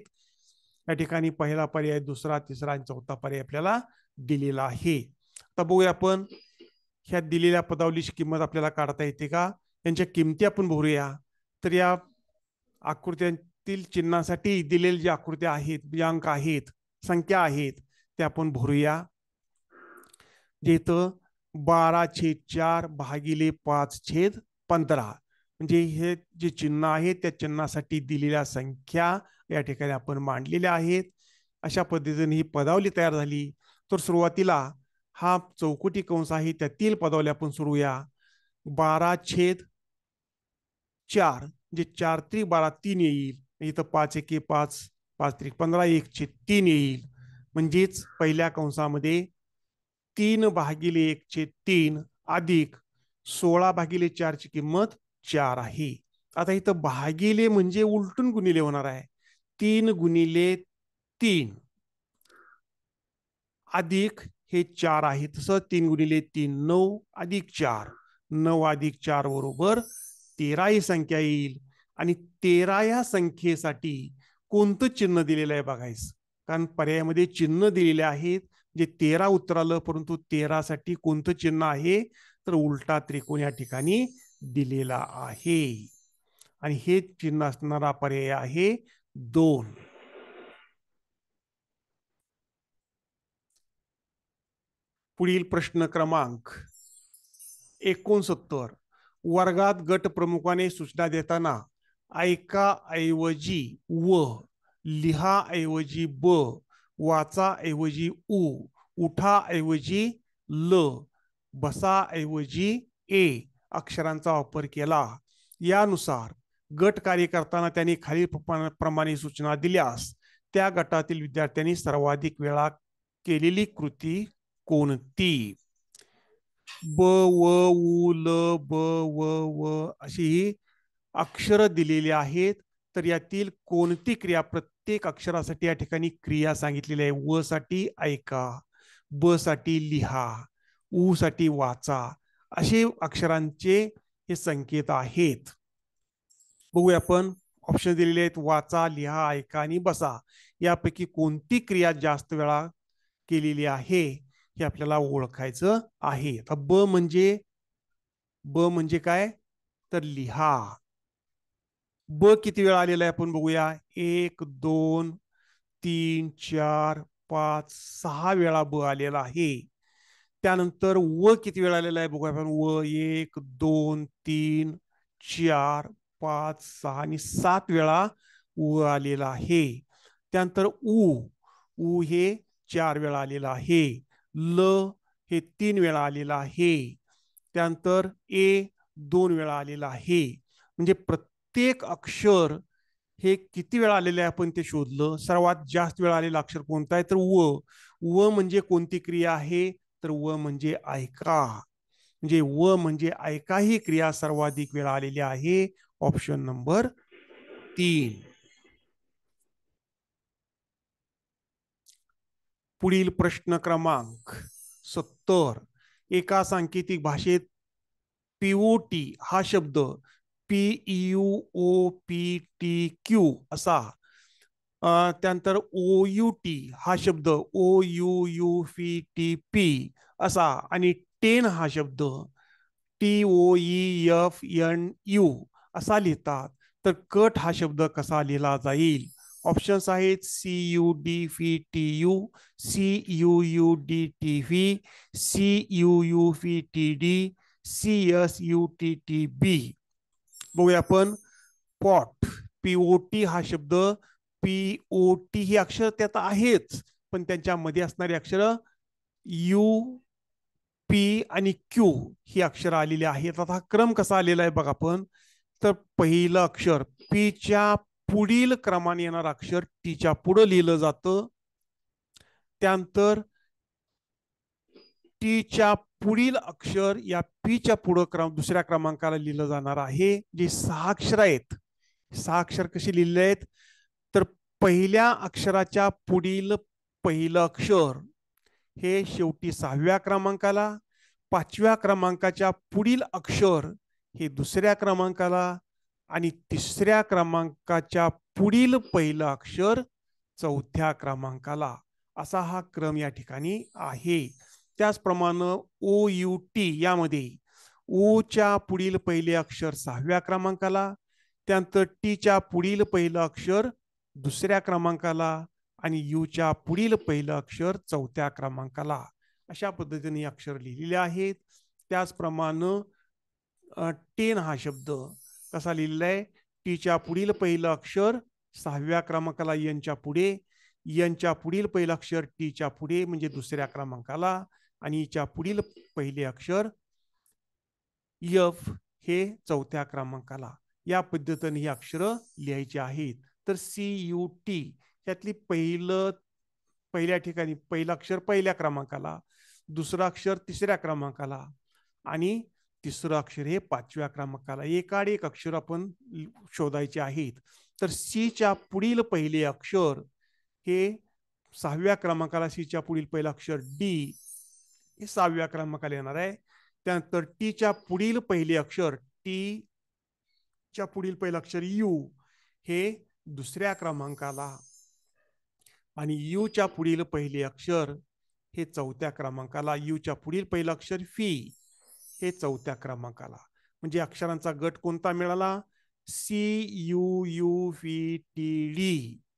या ठिकाणी पहिला पर्याय, दुसरा, तिसरा आणि चौथा पर्याय आपल्याला दिलेला आहे. आता बघूया आपण ह्या दिलेल्या पदावलीची किंमत आपल्याला काढता येते का, यांच्या किमती आपण भरूया. तर या आकृत्यांतील चिन्हासाठी दिलेल्या ज्या आकृत्या आहेत, जे अंक आहेत, संख्या आहेत, ते आपण भरूया. जे इथं 12/4 भागिले 5/15 म्हणजे हे जे चिन्ह आहे त्या चिन्हासाठी दिलेल्या संख्या या ठिकाणी आपण मांडलेल्या आहेत. अशा पद्धतीने ही पदावली तयार झाली. तर सुरुवातीला हा चौकटी कंस आहे, त्यातील पदावली आपण सुरूया. 12/4 म्हणजे 4 त्रिक 12 3 येईल. इथं 5 एके 5, 5 त्रिक 15, 1/3 येईल. म्हणजेच पहिल्या कंसामध्ये 3/1/3 अधिक 16/4 ची किंमत 4 आहे. आता इथं भागिले म्हणजे उलटून गुणिले होणार आहे. 3 गुणिले 3 अधिक हे 4 आहे. तसं 3 गुणिले 3 9 अधिक 4, 9 अधिक 4 बरोबर 13 ही संख्या येईल. आणि 13 या संख्येसाठी कोणतं चिन्ह दिलेलं आहे बघायचं, कारण पर्यायामध्ये चिन्ह दिलेले आहेत. जे 13 उत्तर आलं, परंतु 13 साठी कोणतं चिन्ह आहे, तर उलटा त्रिकोण या ठिकाणी दिलेला आहे. आणि हे चिन्ह असणारा पर्याय आहे 2. पुढील प्रश्न क्रमांक 69. वर्गात गट प्रमुखाने सूचना देताना ऐका ऐवजी व, लिहा ऐवजी ब, वाचा ऐवजी उ, उठा ऐवजी ल, बसा ऐवजी ए अक्षरांचा वापर केला. यानुसार गट कार्य करताना त्यांनी खालील प्रमाणे सूचना दिल्यास त्या गटातील विद्यार्थ्यांनी सर्वाधिक वेळा केलेली कृती कोणती? ब व उ ल ब व व अशी ही अक्षर दिलेली आहेत. तर यातील कोणती क्रिया, प्रत्येक अक्षरासाठी या ठिकाणी क्रिया सांगितलेली आहे. व साठी ऐका, ब साठी लिहा, उ साठी वाचा, असे अक्षरांचे हे संकेत आहेत. बघूया आपण. ऑप्शन दिलेले आहेत वाचा, लिहा, ऐका आणि बसा. यापैकी कोणती क्रिया जास्त वेळा केलेली आहे हे आपल्याला ओळखायचं आहे. ब म्हणजे काय, तर लिहा. ब किती वेळा आलेला आहे आपण बघूया. 1 2 3 4 5 6 वेळा ब आलेला आहे. त्यानंतर व किती वेळा आलेला आहे बघूया आपण. व 1 2 3 4 5 6 आणि 7 वेळा व आलेला आहे. त्यानंतर उ हे 4 वेळा आलेला आहे. ल हे 3 वेळा आलेला आहे. त्यानंतर ए 2 वेळा आलेला आहे. म्हणजे प्रत्येक अक्षर हे किती वेळा आलेले आहे आपण ते शोधलं. सर्वात जास्त वेळा आलेलं अक्षर कोणतं आहे, तर व. व म्हणजे कोणती क्रिया आहे, तर व म्हणजे ऐका. म्हणजे व म्हणजे ऐका ही क्रिया सर्वाधिक वेळा आलेली आहे. Option number 3. पुढील प्रश्न क्रमांक 70. एका सांकेतिक भाषेत पीओटी हा शब्द PUOPTQ असा, त्यानंतर OUT हा शब्द OUUPTP असा आणि 10 हा शब्द TOEFNU असा लिहितात. तर कट हा शब्द कसा लिहिला जाईल? ऑप्शन्स आहेत CUDFTU, CUUDTV, CUUPTD, CSUTTB. बघूया आपण. पॉट, POT हा शब्द, POT ही अक्षर त्यात आहेच, पण त्यांच्यामध्ये असणारी अक्षर U, P आणि Q ही अक्षर आलेली आहेत. आता हा क्रम कसा आलेला आहे बघा आपण. तर पहिलं अक्षर P च्या पुढील क्रमाने येणार अक्षर T च्या पुढे लिहिलं जातं. त्यानंतर T च्या पुढील अक्षर या P च्या पुढे दुसऱ्या क्रमांकाला लिहिलं जाणार आहे. जे 6 अक्षर आहेत. 6 अक्षर कशी लिहिलेले आहेत, तर पहिल्या अक्षराच्या पुढील पहिलं अक्षर हे शेवटी 6व्या क्रमांकाला, 5व्या क्रमांकाच्या पुढील अक्षर हे दुसऱ्या क्रमांकाला आणि 3ऱ्या क्रमांकाच्या पुढील पहिलं अक्षर 4थ्या क्रमांकाला, असा हा क्रम या ठिकाणी आहे. त्याचप्रमाणे OUT यामध्ये ओच्या पुढील पहिले अक्षर 6व्या क्रमांकाला, त्यानंतर टीच्या पुढील पहिलं अक्षर दुसऱ्या क्रमांकाला आणि यूच्या पुढील पहिलं अक्षर 4थ्या क्रमांकाला, अशा पद्धतीने अक्षर लिहिलेले आहेत. त्याचप्रमाणे टेन हा शब्द कसा लिहिलेला आहे? टीच्या पुढील पहिलं अक्षर 6व्या क्रमांकाला एनच्या पुढे, एनच्या पुढील पहिलं अक्षर टीच्या पुढे म्हणजे दुसऱ्या क्रमांकाला आणि ईच्या पुढील पहिले अक्षर एफ हे 4थ्या क्रमांकाला. या पद्धतीने ही अक्षरं लिहायची आहेत. तर CUT यातली पहिल्या ठिकाणी पहिलं अक्षर पहिल्या क्रमांकाला, दुसरं अक्षर 3ऱ्या क्रमांकाला आणि तिसरं अक्षर हे 5व्या क्रमांकाला. एकाड एक अक्षर आपण शोधायचे आहेत. तर सीच्या पुढील पहिले अक्षर हे 6व्या क्रमांकाला, सीच्या पुढील पहिलं अक्षर डी हे 6व्या क्रमांकाला येणार आहे. त्यानंतर टीच्या पुढील पहिले अक्षर, टीच्या पुढील पहिलं अक्षर यू हे दुसऱ्या क्रमांकाला आणि यूच्या पुढील पहिले अक्षर हे 4थ्या क्रमांकाला, यूच्या पुढील पहिलं अक्षर फी हे 4थ्या क्रमांकाला. म्हणजे अक्षरांचा गट कोणता मिळाला? CUUVTD.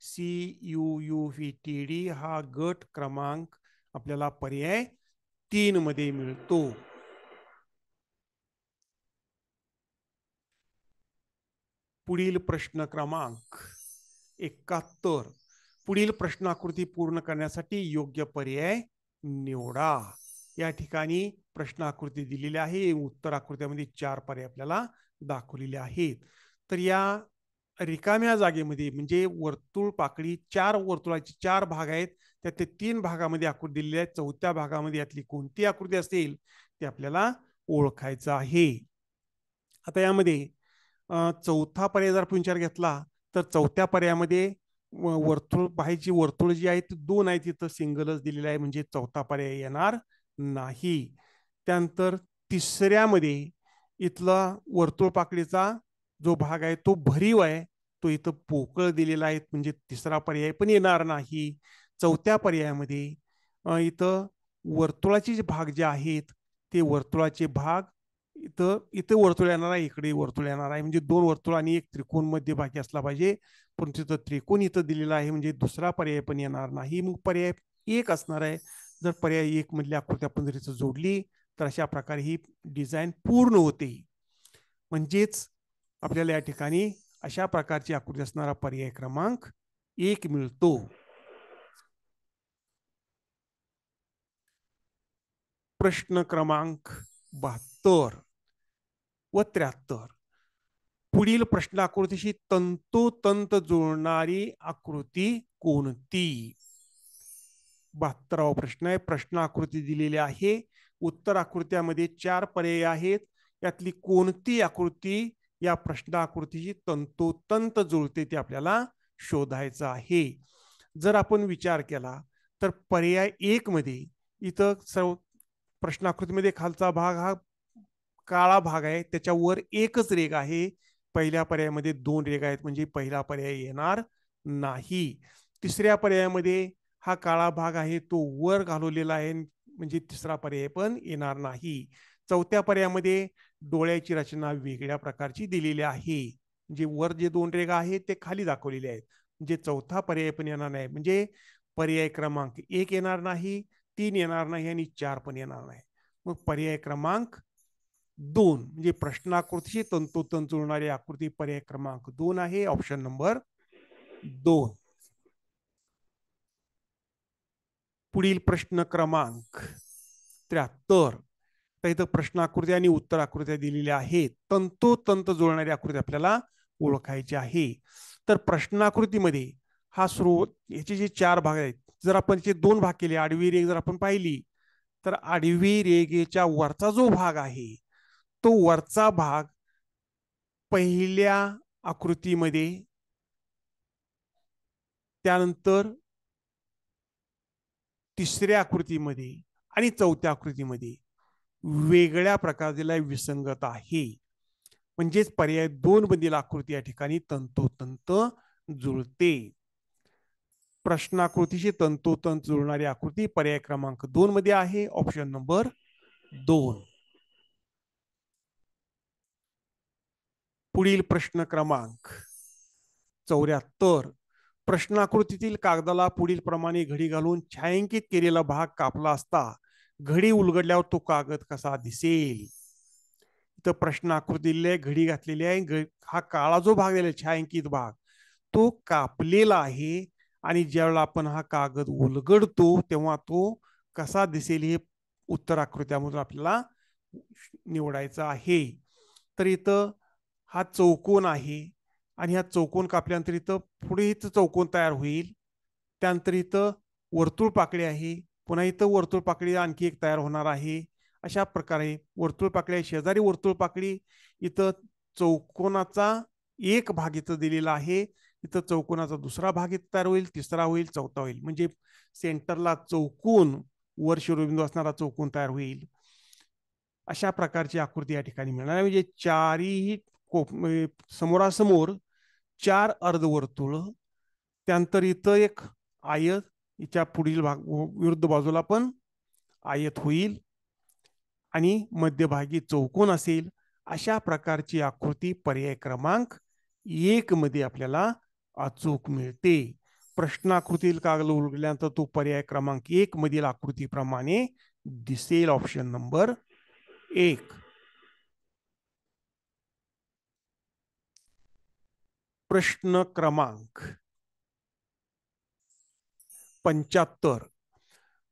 CUUVTD हा गट क्रमांक आपल्याला पर्याय 3 मध्ये मिळतो. पुढील प्रश्न क्रमांक 71. पुढील प्रश्नाकृती पूर्ण करण्यासाठी योग्य पर्याय निवडा. या ठिकाणी प्रश्नाकृती दिलेली आहे. उत्तर आकृत्यामध्ये 4 पर्याय आपल्याला दाखवलेले आहेत. तर या रिकाम्या जागेमध्ये म्हणजे वर्तुळ पाकळी 4 वर्तुळाचे 4 भाग आहेत. त्यातले 3 भागामध्ये आकृती दिलेली आहे. 4थ्या भागामध्ये यातली कोणती आकृती असेल ते आपल्याला ओळखायचं आहे. आता यामध्ये 4था पर्याय जर आपण विचार घेतला तर 4थ्या पर्यायामध्ये वर्तुळ पाहायची, वर्तुळ जी आहेत 2 आहेत, तिथं सिंगलच दिलेलं आहे म्हणजे 4था पर्याय येणार नाही. त्यानंतर 3ऱ्यामध्ये इथला वर्तुळ पाकळीचा जो भाग आहे तो भरीव आहे, तो इथं पोकळ दिलेला आहे म्हणजे 3रा पर्याय पण येणार नाही. 4थ्या पर्यायामध्ये इथं वर्तुळाचे जे भाग जे आहेत ते वर्तुळाचे भाग इथं वर्तुळ येणार आहे, इकडे वर्तुळ येणार आहे म्हणजे 2 वर्तुळ आणि एक त्रिकोण मध्यभागी असला पाहिजे. पण तिथं त्रिकोण इथं दिलेला आहे म्हणजे 2रा पर्याय पण येणार नाही. मग पर्याय 1 असणार आहे. जर पर्याय 1 मधली आकृती आपण जर इथं जोडली तर अशा प्रकारे ही डिझाईन पूर्ण होते. म्हणजेच आपल्याला या ठिकाणी अशा प्रकारची आकृती असणारा पर्याय क्रमांक 1 मिळतो. प्रश्न क्रमांक 72 व 73. पुढील प्रश्नाकृतीशी तंतोतंत जुळणारी आकृती कोणती? 72वा प्रश्न आहे. प्रश्न आकृती दिलेली आहे. उत्तर आकृत्यामध्ये 4 पर्याय आहेत. यातली कोणती आकृती या प्रश्न आकृतीशी तंतोतंत जुळते ते आपल्याला शोधायचं आहे. जर आपण विचार केला तर पर्याय 1 मध्ये इथं सर्व प्रश्नाकृतीमध्ये खालचा भाग हा काळा भाग आहे, त्याच्यावर एकच रेघ आहे. पहिल्या पर्यायामध्ये 2 रेघा आहेत म्हणजे पहिला पर्याय येणार नाही. 3ऱ्या पर्यायामध्ये हा काळा भाग आहे तो वर घालवलेला आहे म्हणजे 3रा पर्याय पण येणार नाही. 4थ्या पर्यायामध्ये डोळ्याची रचना वेगळ्या प्रकारची दिलेली आहे म्हणजे वर जे 2 रेघा आहेत ते खाली दाखवलेले आहेत म्हणजे 4था पर्याय पण येणार नाही. म्हणजे पर्याय क्रमांक 1 येणार नाही, 3 येणार नाही आणि 4 पण येणार नाही. मग पर्याय क्रमांक 2 म्हणजे प्रश्नाकृतीशी तंतोतंत जुळणारी आकृती पर्याय क्रमांक 2 आहे. Option number 2. पुढील प्रश्न क्रमांक 73. तर इथं प्रश्नाकृती आणि उत्तर आकृत्या दिलेल्या आहेत. तंतोतंत जुळणारी आकृती आपल्याला ओळखायची आहे. तर प्रश्नाकृतीमध्ये हा स्रोत याचे जे 4 भाग आहेत, जर आपण याचे 2 भाग केले, आडवी रेघ जर आपण पाहिली तर आडवी रेघेच्या वरचा जो भाग आहे तो वरचा भाग पहिल्या आकृतीमध्ये त्यानंतर तिसऱ्या आकृतीमध्ये आणि चौथ्या आकृतीमध्ये वेगळ्या प्रकारची विसंगत आहे. म्हणजेच पर्याय 2 मधील आकृती या ठिकाणी तंतोतंत जुळते. प्रश्नाकृतीशी तंतोतंत जुळणारी आकृती पर्याय क्रमांक 2 मध्ये आहे, ऑप्शन नंबर 2. पुढील प्रश्न क्रमांक 74. प्रश्नाकृतीतील कागदाला पुढील प्रमाणे घडी घालून छायांकित केलेला भाग कापला असता घडी उलगडल्यावर तो कागद कसा दिसेल. इथं प्रश्नाकृतीला घडी घातलेली आहे. हा काळा जो भाग दिला छायांकित भाग तो कापलेला आहे आणि ज्यावेळेला आपण हा कागद उलगडतो तेव्हा तो कसा दिसेल हे उत्तर आकृत्यामधून आपल्याला निवडायचं आहे. तर इथं हा चौकोन आहे आणि हा चौकोन कापल्यानंतर इथं पुढे इथं चौकोन तयार होईल. त्यानंतर इथं वर्तुळ पाकळी आहे, पुन्हा इथं वर्तुळ पाकळी आणखी एक तयार होणार आहे. अशा प्रकारे वर्तुळ पाकळी शेजारी वर्तुळ पाकळी, इथं चौकोनाचा एक भाग इथं दिलेला आहे, इथं चौकोनाचा दुसरा भाग इथं तयार होईल, तिसरा होईल, चौथा होईल. म्हणजे सेंटरला चौकोन, वर शिरोबिंदू असणारा चौकोन तयार होईल. अशा प्रकारची आकृती या ठिकाणी मिळणार. म्हणजे चारही समोरासमोर 4 अर्धवर्तुळ, त्यानंतर इथं एक आयत, हिच्या पुढील भाग विरुद्ध बाजूला पण आयत होईल आणि मध्यभागी चौकोन असेल. अशा प्रकारची आकृती पर्याय क्रमांक 1 मध्ये आपल्याला अचूक मिळते. प्रश्नाकृतीतील कागद उलगडल्यानंतर तो पर्याय क्रमांक 1 मधील आकृतीप्रमाणे दिसेल, ऑप्शन नंबर 1. प्रश्न क्रमांक 75.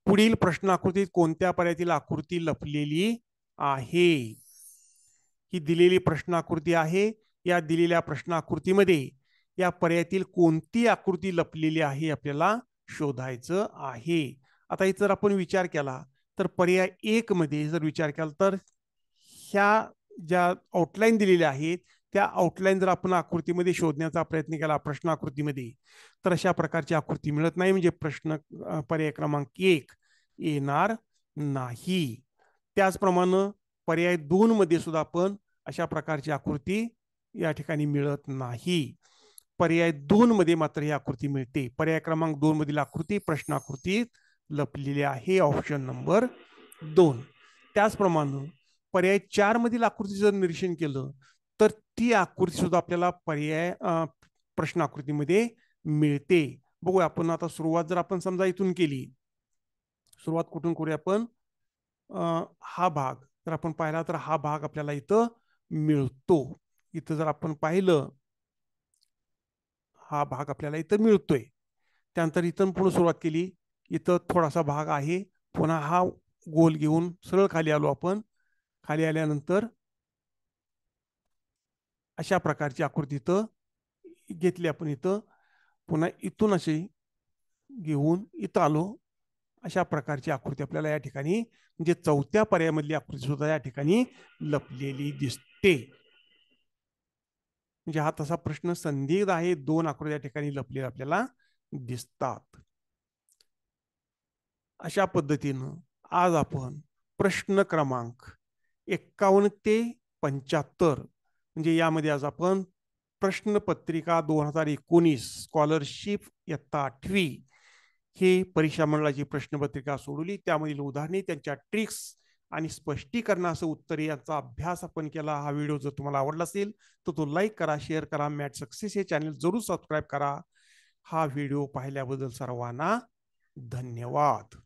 पुढील प्रश्नाकृतीत कोणत्या पर्यायातील आकृती लपलेली आहे. ही दिलेली प्रश्नाकृती आहे. या दिलेल्या प्रश्नाकृतीमध्ये या पर्यायातील कोणती आकृती लपलेली आहे आपल्याला शोधायचं आहे. आता इथं जर आपण विचार केला तर पर्याय 1 मध्ये जर विचार केला तर ह्या ज्या आउटलाईन दिलेल्या आहेत त्या आउटलाईन जर आपण आकृतीमध्ये शोधण्याचा प्रयत्न केला प्रश्नाकृतीमध्ये तर अशा प्रकारची आकृती मिळत नाही. म्हणजे प्रश्न पर्याय क्रमांक 1 येणार नाही. त्याचप्रमाणे पर्याय 2 मध्ये सुद्धा आपण अशा प्रकारची आकृती या ठिकाणी मिळत नाही. पर्याय 2 मध्ये मात्र ही आकृती मिळते. पर्याय क्रमांक 2 मधील आकृती प्रश्नाकृतीत लपलेली आहे, ऑप्शन नंबर 2. त्याचप्रमाणे पर्याय 4 मधील आकृती जर निरीक्षण केलं तर ती आकृती सुद्धा आपल्याला पर्याय प्रश्नाकृतीमध्ये मिळते. बघूया आपण आता सुरुवात जर आपण समजा इथून केली, सुरुवात कुठून करूया आपण, हा भाग जर आपण पाहिला तर हा भाग आपल्याला इथं मिळतो. इथं जर आपण पाहिलं हा भाग आपल्याला इथं मिळतोय. त्यानंतर इथून पुढे सुरुवात केली, इथं थोडासा भाग आहे, पुन्हा हा गोल घेऊन सरळ खाली आलो आपण. खाली आल्यानंतर अशा प्रकारची आकृती इथं घेतली आपण. इथं पुन्हा इथून अशी घेऊन इथं आलो. अशा प्रकारची आकृती आपल्याला या ठिकाणी म्हणजे चौथ्या पर्यायामधली आकृती सुद्धा या ठिकाणी लपलेली दिसते. म्हणजे हा तसा प्रश्न संदिग्ध आहे. 2 आकृती या ठिकाणी लपलेल्या आपल्याला दिसतात. अशा पद्धतीनं आज आपण प्रश्न क्रमांक 51 ते 75 म्हणजे यामध्ये आज आपण प्रश्नपत्रिका 2019 स्कॉलरशिप इयत्ता 8वी हे परीक्षा मंडळाची प्रश्नपत्रिका सोडवली. त्यामधील उदाहरणे, त्यांच्या ट्रिक्स आणि स्पष्टीकरणासह उत्तरे यांचा अभ्यास आपण केला. हा व्हिडिओ जर तुम्हाला आवडला असेल तर तो लाईक करा, शेअर करा. मॅथ सक्सेस हे चॅनल जरूर सबस्क्राईब करा. हा व्हिडिओ पाहिल्याबद्दल सर्वांना धन्यवाद.